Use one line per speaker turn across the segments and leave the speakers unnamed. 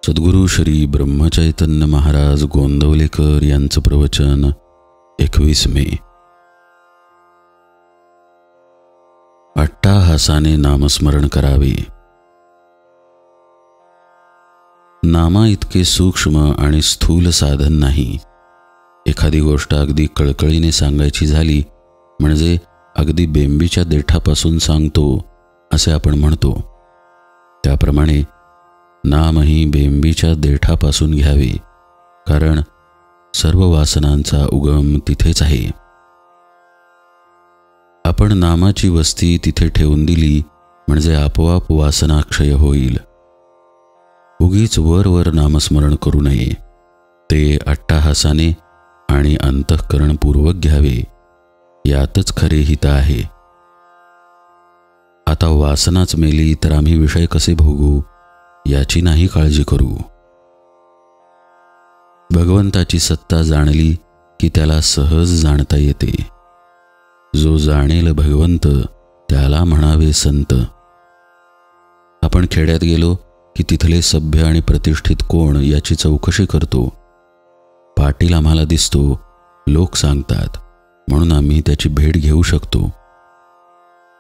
सद्गुरू श्री ब्रह्मचैतन्य महाराज गोंदवलेकर यांचं प्रवचन 21 मे. अट्टाहासाने नामस्मरण करावे. नामा इतके सूक्ष्म आणि स्थूल साधन नाही. एखादी गोष्ट अगदी कळकळीने सांगायची झाली म्हणजे अगदी बेंबीच्या देठापासून सांगतो असे आपण म्हणतो. त्याप्रमाणे नामही बेंबीच्या देठापासून घ्यावे, कारण सर्व वासनांचा उगम तिथेच आहे. आपण नामाची वस्ती तिथे ठेवून दिली म्हणजे आपोआप वासनाक्षय होईल. उगीच वर नामस्मरण करू नये. ते अट्टाहासाने आणि अंतःकरणपूर्वक घ्यावे, यातच खरे हित आहे. आता वासनाच मेली तर आम्ही विषय कसे भोगू याची नाही काळजी करू. भगवंताची सत्ता जाणली की त्याला सहज जाणता येते. जो जाणेल भगवंत त्याला म्हणावे संत. आपण खेड्यात गेलो की तिथले सभ्य आणि प्रतिष्ठित कोण याची चौकशी करतो. पाटील आम्हाला दिसतो, लोक सांगतात, म्हणून आम्ही त्याची भेट घेऊ शकतो.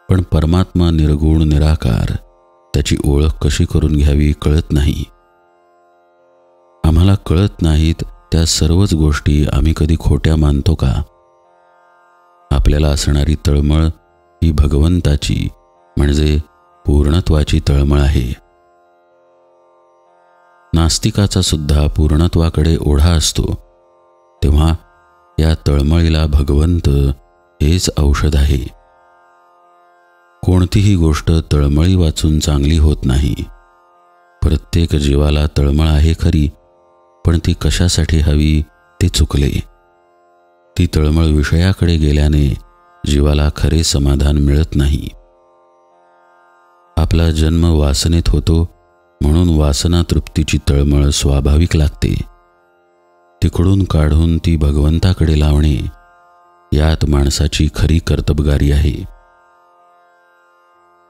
पण परमात्मा निर्गुण निराकार, त्याची ओळख कशी करून घ्यावी कळत नाही. आम्हाला कळत नाहीत त्या सर्वच गोष्टी आम्ही कधी खोट्या मानतो का? आपल्याला असणारी तळमळ ही भगवंताची म्हणजे पूर्णत्वाची तळमळ आहे. नास्तिकाचा सुद्धा पूर्णत्वाकडे ओढा असतो, तेव्हा या तळमळीला भगवंत हेच औषध आहे. कोणतीही गोष्ट तळमळी वाचून चांगली होत नाही. प्रत्येक जीवाला तळमळ आहे खरी, पण ती कशासाठी हवी ते चुकले. ती तळमळ विषयाकडे गेल्याने जीवाला खरे समाधान मिळत नाही. आपला जन्म वासनेत होतो, म्हणून वासना तृप्तीची तळमळ स्वाभाविक लागते. तिकडून काढून ती भगवंताकडे लावणे, यात माणसाची खरी कर्तबगारी आहे.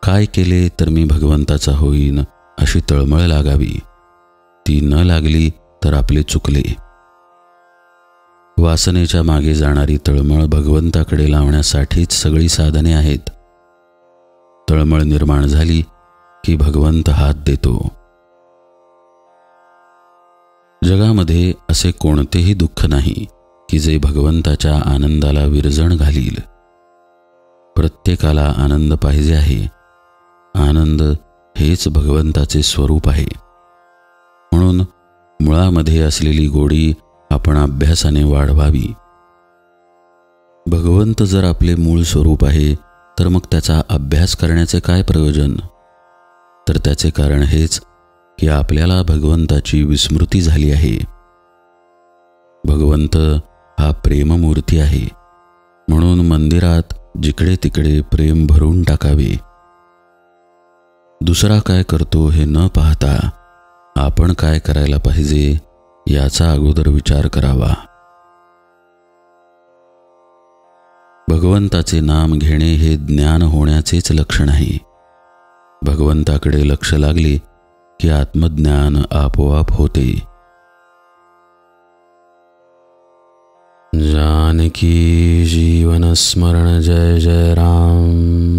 काय केले तर मी भगवंताचा होईन अशी तळमळ लागावी. ती न लागली तर आपले चुकले. वासनेच्या मागे जाणारी तळमळ भगवंताकडे लावण्यासाठीच सगळी साधने आहेत. तळमळ निर्माण झाली की भगवंत हात देतो. जगामध्ये असे कोणतेही दुःख नाही की जे भगवंताच्या आनंदाला विरजण घालील. प्रत्येकाला आनंद पाहिजे आहे. आनंद हेच भगवंताचे स्वरूप आहे. म्हणून मुळामध्ये असलेली गोडी आपण अभ्यासाने वाढवावी. भगवंत जर आपले मूळ स्वरूप आहे तर मग त्याचा अभ्यास करण्याचे काय प्रयोजन? तर त्याचे कारण हेच की आपल्याला भगवंताची विस्मृती झाली आहे. भगवंत हा प्रेममूर्ती आहे, म्हणून मंदिरात जिकडे तिकडे प्रेम भरून टाकावे. दुसरा काय करतो हे न पाहता आपण काय करायला पाहिजे याचा अगोदर विचार करावा. भगवंताचे नाम घेणे हे ज्ञान होण्याचेच लक्षण आहे. भगवंताकडे लक्ष लागले की आत्मज्ञान आपोआप होते. जानकी जीवन स्मरण जय जय राम.